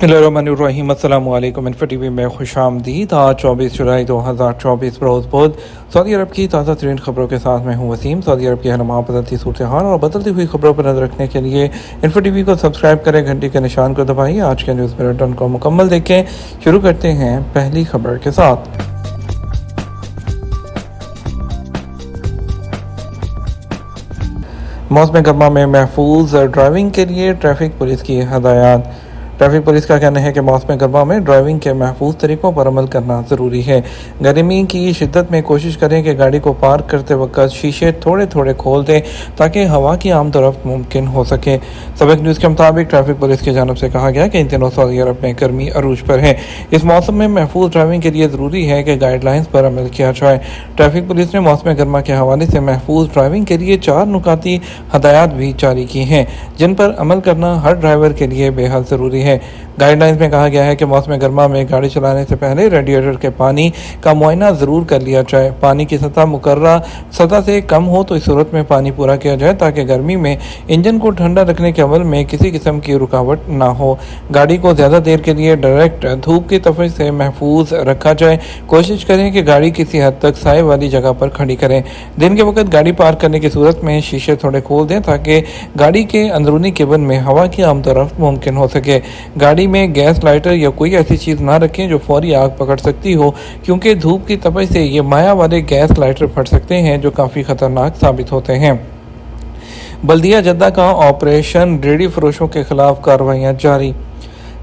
बिस्मिल्लाहिर्रहमानिर्रहीम। अस्सलामु अलैकुम। इन्फो टीवी में खुश आमदीद। आज 24 जुलाई 2024 रोज़ बुध सऊदी अरब की ताज़ा तरीन खबरों के साथ मैं हूँ वसीम। सऊदी अरब की रहनुमा बदलती सूरत हाल और बदलती हुई खबरों पर नजर रखने के लिए इन्फो टीवी को सब्सक्राइब करें, घंटी के निशान को दबाइए। आज के न्यूज़ बुलेटिन को मुकम्मल देखें। शुरू करते हैं पहली खबर के साथ। मौसम गर्मा में महफूज ड्राइविंग के लिए ट्रैफिक पुलिस की हदायत। ट्रैफिक पुलिस का कहना है कि मौसम गर्मा में ड्राइविंग के महफूज तरीक़ों पर अमल करना ज़रूरी है। गर्मी की शिद्दत में कोशिश करें कि गाड़ी को पार्क करते वक्त शीशे थोड़े थोड़े खोल दें ताकि हवा की आमद और रफ्त मुमकिन हो सके। सबक न्यूज़ के मुताबिक ट्रैफिक पुलिस की जानब से कहा गया कि इन दिनों सऊदी अरब में गर्मी अरूज पर है। इस मौसम में महफूज ड्राइविंग के लिए ज़रूरी है कि गाइडलाइंस पर अमल किया जाए। ट्रैफिक पुलिस ने मौसम गर्मा के हवाले से महफूज ड्राइविंग के लिए 4 नुकाती हदायत भी जारी की हैं, जिन पर अमल करना हर ड्राइवर के लिए बेहद ज़रूरी है। गाइडलाइंस में कहा गया है कि मौसम गर्मा में गाड़ी चलाने से पहले रेडिएटर के पानी का मुआयना ज़रूर कर लिया जाए। पानी की सतह मुकर्रर सतह से कम हो तो इस सूरत में पानी पूरा किया जाए ताकि गर्मी में इंजन को ठंडा रखने के अमल में किसी किस्म की रुकावट ना हो। गाड़ी को ज़्यादा देर के लिए डायरेक्ट धूप की तफश से महफूज रखा जाए। कोशिश करें कि गाड़ी किसी हद तक साए वाली जगह पर खड़ी करें। दिन के वक्त गाड़ी पार्क करने की सूरत में शीशे थोड़े खोल दें ताकि गाड़ी के अंदरूनी केबिन में हवा की आमद और रफ्त मुमकिन हो सके। गाड़ी में गैस लाइटर या कोई ऐसी चीज़ ना रखें जो फौरी आग पकड़ सकती हो, क्योंकि धूप की तपश से ये माया वाले गैस लाइटर फट सकते हैं जो काफ़ी ख़तरनाक साबित होते हैं। बल्दिया जद्दा का ऑपरेशन रेडी फरोशों के खिलाफ कार्रवाइयाँ जारी।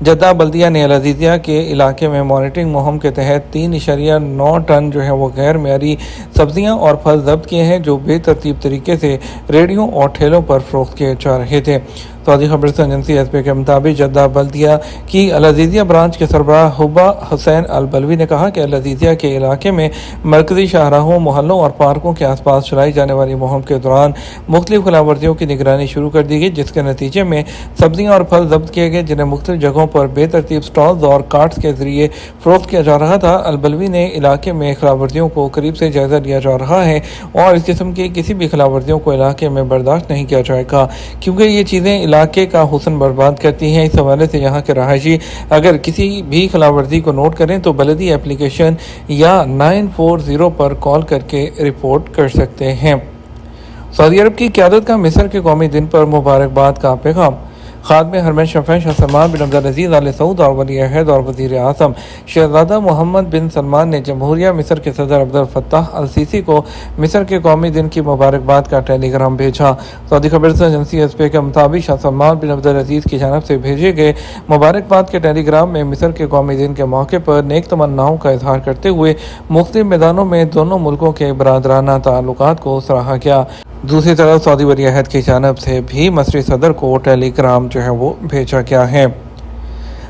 जद्दा बल्दिया ने अल अज़ीज़िया के इलाके में मॉनिटरिंग मुहिम के तहत 3.9 टन जो है वो गैर मेयारी सब्जियां और फल जब्त किए हैं जो बेतरतीब तरीके से रेडियों और ठेलों पर फरोख्त किए जा रहे थे। सऊदी खबर एजेंसी एसपी के मुताबिक जद्दा बल्दिया की अल अज़ीज़िया ब्रांच के सरबराह हुब्बा हुसैन अल बलवी ने कहा कि अल अज़ीज़िया के इलाके में मरकजी शाहराहों, मोहल्लों और पार्कों के आसपास चलाई जाने वाली मुहिम के दौरान मुख्तलिफ खिलाफवर्जियों की निगरानी शुरू कर दी गई, जिसके नतीजे में सब्जियां और फल जब्त किए गए जिन्हें मुख्तलिफ जगहों पर बेतरतीब स्टॉल्स और कार्ट्स के जरिए फरोख्त किया जा रहा था। अल बलवी ने इलाके में खिलाफवर्जियों को करीब से जायजा लिया जा रहा है और इस किस्म की किसी भी खिलाफवर्जियों को इलाके में बर्दाश्त नहीं किया जाएगा, क्योंकि ये चीज़ें इलाके का हुस्न बर्बाद करती हैं। इस हवाले से यहाँ के रहायशी अगर किसी भी खिलाफवर्जी को नोट करें तो बलदी एप्लीकेशन या 940 पर कॉल करके रिपोर्ट कर सकते हैं। सऊदी अरब की क़यादत का मिस्र के कौमी दिन पर मुबारकबाद का पैगाम। खादम हरमैन शफ़ीन शाह सलमान बिन अब्दुल अज़ीज़ आल सऊद और वली अहद और वज़ीर आज़म शहज़ादा मोहम्मद बिन सलमान ने जमहूरिया मिस्र के सदर अब्दुल फत्ताह अल सीसी को मिस्र के कौमी दिन की मुबारकबाद का टेलीग्राम भेजा। सऊदी खबर एजेंसी एसपी के मुताबिक शाह सलमान बिन अब्दुल अज़ीज़ की जानब से भेजे गए मुबारकबाद के टेलीग्राम में मिस्र के कौमी दिन के मौके पर नेक तमन्नाओं का इजहार करते हुए मुख्तलिफ मैदानों में दोनों मुल्कों के बरादराना ताल्लुकात को सराहा गया। दूसरी तरफ सऊदी वली अहद की जानब से भी मसरी सदर को टेलीग्राम जो है वो भेजा गया है।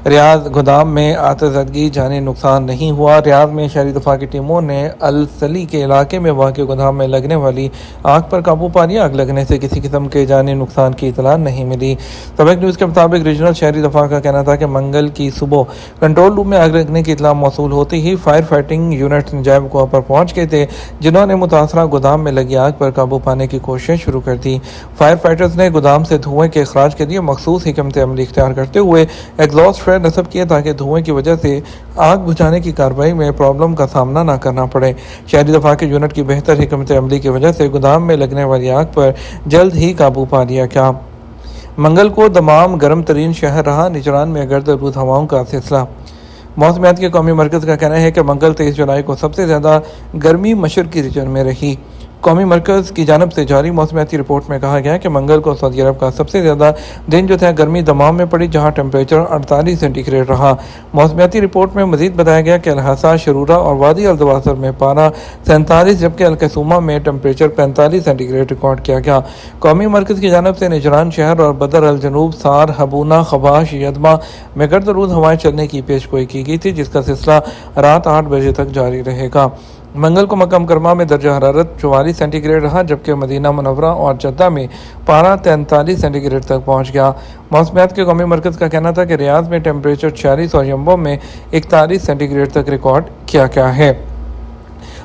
रियाद गोदाम में आतशबाजी जानी नुकसान नहीं हुआ। रियाद में शहरी दफा की टीमों ने अल सली के इलाके में वाक़ई गोदाम में लगने वाली आग पर काबू पा लिया। आग लगने से किसी किस्म के जानी नुकसान की इतला नहीं मिली। सबक न्यूज़ के मुताबिक रीजनल शहरी दफा का कहना था कि मंगल की सुबह कंट्रोल रूम में आग लगने की इतला मौसूल होती ही फायर फाइटिंग यूनिट नजायब को पर पहुँच गए थे, जिन्होंने मुतासरा गोदाम में लगी आग पर काबू पाने की कोशिश शुरू कर दी। फायर फाइटर्स ने गोदाम से धुएँ के अखराज के लिए मखसूस हिकमत अमली इख्तियार करते हुए एग्जॉस्ट नस्ब किया ताकि धुएं की वजह से आग बुझाने की कार्रवाई में प्रॉब्लम का सामना न करना पड़े। शहरी दफा के यूनिट की बेहतर हिकमत अमली की वजह से गोदाम में लगने वाली आग पर जल्द ही काबू पा लिया गया। मंगल को दमाम गर्म तरीन शहर रहा। निजरान में गर्द आलूद हवाओं का सिलसिला। मौसमियात के कौमी मरकज़ का कहना है कि मंगल 23 जुलाई को सबसे ज़्यादा गर्मी मशरक़ी रीजन में रही। कौमी मरकज़ की जानब से जारी मौसमियाती रिपोर्ट में कहा गया कि मंगल को सऊदी अरब का सबसे ज़्यादा दिन जो था गर्मी दमाम में पड़ी, जहां टेम्परेचर 48 सेंटीग्रेड रहा। मौसमियाती रिपोर्ट में मज़ीद बताया गया कि अलहसा, शरूरा और वादी अल दवासर में पारा 47 जबकि अलकसूमा में टेम्परेचर 45 सेंटीग्रेड रिकॉर्ड किया गया। कौमी मरकज़ की जानब से निजरान शहर और बदर अल जनूब, सार, हबूना, खबाश, यदमा में गर्द आलूद हवाएँ चलने की पेशगोई की गई थी, जिसका सिलसिला रात 8 बजे तक जारी रहेगा। मंगल को मक्का मुकर्रमा में दर्जा हरारत 44 सेंटीग्रेड रहा, जबकि मदीना मुनव्वरा और जद्दा में पारा 43 सेंटीग्रेड तक पहुंच गया। मौसमियात के कौमी मरकज़ का कहना था कि रियाद में टेम्परेचर 46 और यम्बो में 41 सेंटीग्रेड तक रिकॉर्ड किया गया है।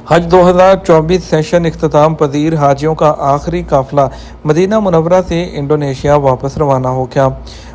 حج 2024 سیشن اختتام پذیر حاجیوں کا آخری قافلہ مدینہ منورہ سے انڈونیشیا واپس روانہ ہو گیا۔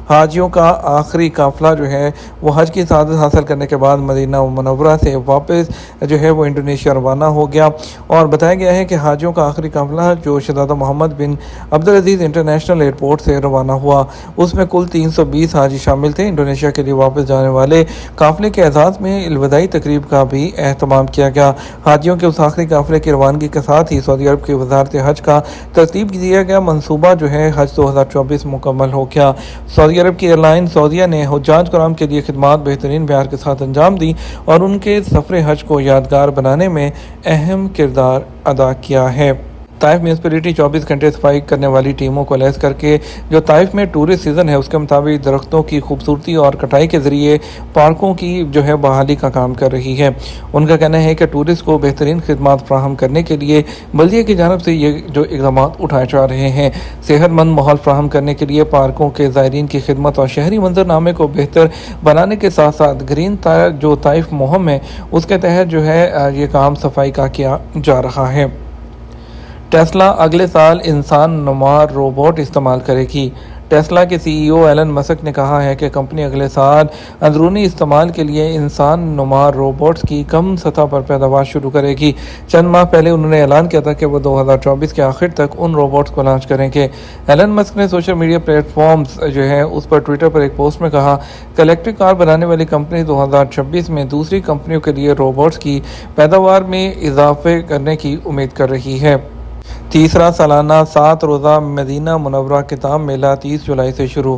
حاجیوں کا آخری قافلہ جو ہے وہ حج کی سعادت حاصل کرنے کے بعد مدینہ منورہ سے واپس جو ہے وہ انڈونیشیا روانہ ہو گیا، اور بتایا گیا ہے کہ حاجیوں کا آخری قافلہ جو شہزادہ محمد بن عبدالعزیز انٹرنیشنل ایئرپورٹ سے روانہ ہوا، اس میں کل 320 حاجی شامل تھے۔ انڈونیشیا کے لیے واپس جانے والے قافلے کے اعزاز میں الوداعی تقریب کا بھی اہتمام کیا گیا۔ حاجیوں کے اس آخری قافلے کی روانگی کے ساتھ ہی سعودی عرب کی وزارت حج کا ترتیب کیا گیا منصوبہ جو ہے حج 2024 مکمل ہو گیا۔ سعودی عرب کی ایئر لائن سعودیہ نے حجاج کرام کے لیے خدمات بہترین معیار کے ساتھ انجام دی اور ان کے سفر حج کو یادگار بنانے میں اہم کردار ادا کیا ہے۔ طائف میونسپلٹی 24 گھنٹے صفائی کرنے والی ٹیموں کو لیس کر کے جو طائف میں ٹورسٹ سیزن ہے اس کے مطابق درختوں کی خوبصورتی اور کٹائی کے ذریعے پارکوں کی جو ہے بحالی کا کام کر رہی ہے۔ ان کا کہنا ہے کہ ٹورسٹ کو بہترین خدمات فراہم کرنے کے لیے بلدیہ کی جانب سے یہ جو اقدامات اٹھائے جا رہے ہیں، صحت مند ماحول فراہم کرنے کے لیے پارکوں کے زائرین کی خدمت اور شہری منظرنامے کو بہتر بنانے کے ساتھ ساتھ گرین جو طائف مہم ہے اس کے تحت جو ہے یہ کام صفائی کا کیا جا رہا ہے۔ ٹیسلا اگلے سال انسان نما روبوٹ استعمال کرے گی۔ ٹیسلا کے سی ای او ایلن مسک نے کہا ہے کہ کمپنی اگلے سال اندرونی استعمال کے لیے انسان نما روبوٹس کی کم سطح پر پیداوار شروع کرے گی۔ چند ماہ پہلے انہوں نے اعلان کیا تھا کہ وہ 2024 کے آخر تک ان روبوٹس کو لانچ کریں گے۔ ایلن مسک نے سوشل میڈیا پلیٹ فارمز جو ہے اس پر ٹویٹر پر ایک پوسٹ میں کہا کہ الیکٹرک کار بنانے والی کمپنی 2026 میں دوسری کمپنیوں کے لیے روبوٹس کی پیداوار میں اضافے کرنے کی امید کر رہی ہے۔ تیسرا سالانہ 7 روزہ مدینہ منورہ کتاب میلہ 30 جولائی سے شروع۔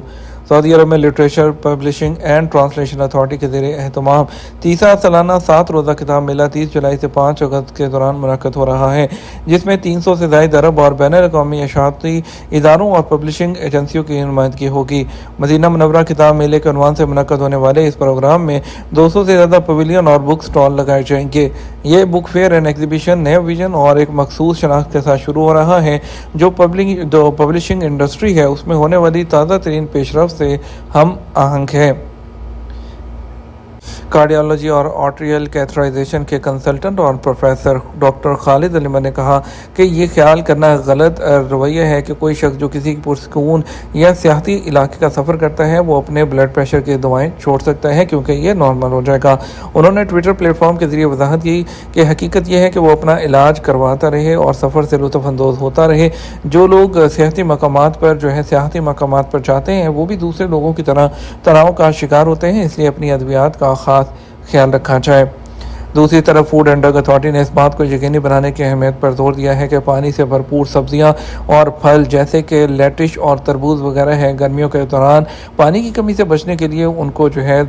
سعودی عرب میں literature publishing and translation authority کے زیر اہتمام تیسرا سالانہ 7 روزہ کتاب میلہ 30 جولائی سے 5 اگست کے دوران منعقد ہو رہا ہے، جس میں 300 سے زائد عرب اور بین الاقوامی اشاعتی اداروں اور پبلشنگ ایجنسیوں کی نمائندگی ہوگی۔ مدینہ منورہ کتاب میلے کے عنوان سے منعقد ہونے والے اس پروگرام میں 200 سے زیادہ پویلین اور بک سٹال لگائے جائیں گے۔ یہ بک فیئر اینڈ ایگزیبیشن نئے ویژن اور ایک مخصوص شناخت کے ساتھ شروع ہو رہا ہے جو پبلشنگ انڈسٹری ہے اس میں ہونے والی تازہ ترین پیش رفت سے ہم آہنگ ہے۔ کارڈیالوجی اور آرٹریل کیتھرائزیشن کے کنسلٹنٹ اور پروفیسر ڈاکٹر خالد علیمہ نے کہا کہ یہ خیال کرنا غلط رویہ ہے کہ کوئی شخص جو کسی پرسکون یا سیاحتی علاقے کا سفر کرتا ہے وہ اپنے بلڈ پریشر کی دوائیں چھوڑ سکتا ہے کیونکہ یہ نارمل ہو جائے گا۔ انہوں نے ٹویٹر پلیٹ فارم کے ذریعے وضاحت کی کہ حقیقت یہ ہے کہ وہ اپنا علاج کرواتا رہے اور سفر سے لطف اندوز ہوتا رہے۔ جو لوگ سیاحتی مقامات پر جاتے ہیں وہ بھی دوسرے لوگوں کی طرح تناؤ کا شکار ہوتے ہیں، اس لیے اپنی ادویات کا خاص خیال رکھا جائے۔ دوسری طرف فوڈ اینڈ ڈرگ اتھارٹی نے اس بات کو یقینی بنانے کی اہمیت پر زور دیا ہے کہ پانی سے بھرپور سبزیاں اور پھل جیسے کہ لیٹش اور تربوز وغیرہ ہے گرمیوں کے دوران پانی کی کمی سے بچنے کے لیے ان کو جو ہے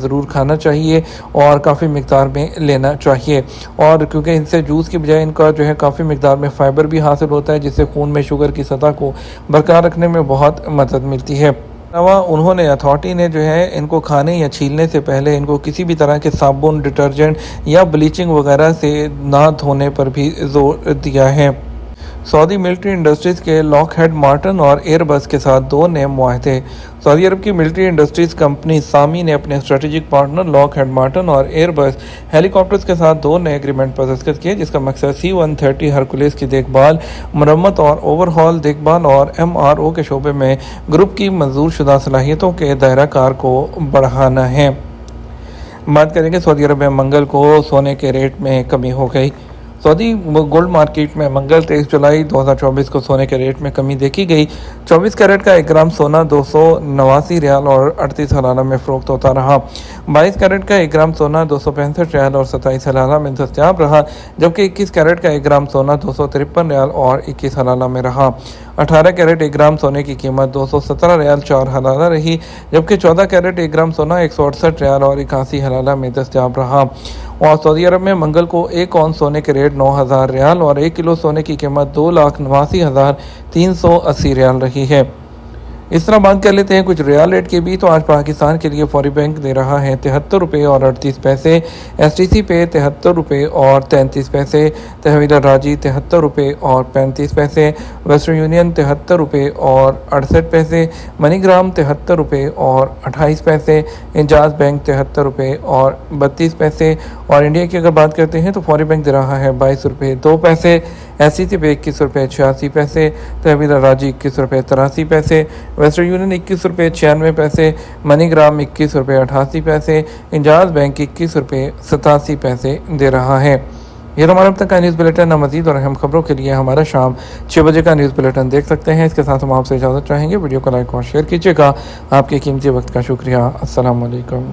ضرور کھانا چاہیے اور کافی مقدار میں لینا چاہیے، اور کیونکہ ان سے جوس کی بجائے ان کا جو ہے کافی مقدار میں فائبر بھی حاصل ہوتا ہے جس سے خون میں شوگر کی سطح کو برقرار رکھنے میں بہت مدد ملتی ہے۔ انہوں نے اتھارٹی نے جو ہے ان کو کھانے یا چھیلنے سے پہلے ان کو کسی بھی طرح کے صابن، ڈٹرجنٹ یا بلیچنگ وغیرہ سے نہ دھونے پر بھی زور دیا ہے۔ سعودی ملٹری انڈسٹریز کے لاک ہیڈ مارٹن اور ایئر بس کے ساتھ 2 نئے معاہدے۔ سعودی عرب کی ملٹری انڈسٹریز کمپنی سامی نے اپنے اسٹریٹجک پارٹنر لاک ہیڈ مارٹن اور ایئر بس ہیلی کاپٹرز کے ساتھ 2 نئے ایگریمنٹ پر دستخط کیے، جس کا مقصد C-130 ہرکولیس کی دیکھ بھال، مرمت اور اوور ہال دیکھ بھال اور MRO کے شعبے میں گروپ کی منظور شدہ صلاحیتوں کے دائرہ کار کو بڑھانا ہے۔ بات کریں کہ سعودی عرب میں منگل کو سونے کے ریٹ میں کمی ہو گئی۔ سعودی گولڈ مارکیٹ میں منگل 23 جولائی 2024 کو سونے کے ریٹ میں کمی دیکھی گئی۔ 24 کیرٹ کا 1 گرام سونا 289 ریال اور 38 حلالہ میں فروخت ہوتا رہا۔ 22 کیرٹ کا 1 گرام سونا 265 ریال اور 27 حلالہ میں دستیاب رہا، جبکہ 21 کیرٹ کا 1 گرام سونا 253 ریال اور 21 حلالہ میں رہا۔ 18 کیرٹ 1 گرام سونے کی قیمت 217 ریال 4 حلالہ رہی، جبکہ 14 کیرٹ 1 گرام سونا 168 ریال اور 81 حلالہ میں دستیاب رہا۔ اور سعودی عرب میں منگل کو 1 اونس سونے کے ریٹ 9,000 ریال اور 1 کلو سونے کی قیمت 2,89,380 ریال رہی ہے۔ اس طرح بات کر لیتے ہیں کچھ ریال ریٹ کی بھی، تو آج پاکستان کے لیے فوری بینک دے رہا ہے 73 روپے اور 38 پیسے، ایس ٹی سی پے 73 روپے اور 33 پیسے، تحویل راجی 73 روپے اور 35 پیسے، ویسٹرن یونین 73 روپے اور 68 پیسے، منی گرام 73 روپے اور 28 پیسے، انجاز بینک 73 روپے اور 32 پیسے، اور انڈیا کی اگر بات کرتے ہیں تو فوری بینک دے رہا ہے 22 روپے 2 پیسے، ایس سی سی پے 21 روپے 86 پیسے، تحویل راجی 21 روپے 83 پیسے، ویسٹرن یونین 21 روپے 96 پیسے، منی گرام 21 روپے 88 پیسے، انجاز بینک 21 روپے 87 پیسے دے رہا ہے۔ یہ ہمارا اب تک کا نیوز بلیٹن ہے۔ مزید اور اہم خبروں کے لیے ہمارا شام 6 بجے کا نیوز بلیٹن دیکھ سکتے ہیں۔ اس کے ساتھ ہم آپ سے اجازت چاہیں گے، ویڈیو کو لائک اور شیئر کیجیے گا۔ آپ کے قیمتی وقت کا شکریہ۔ السلام علیکم۔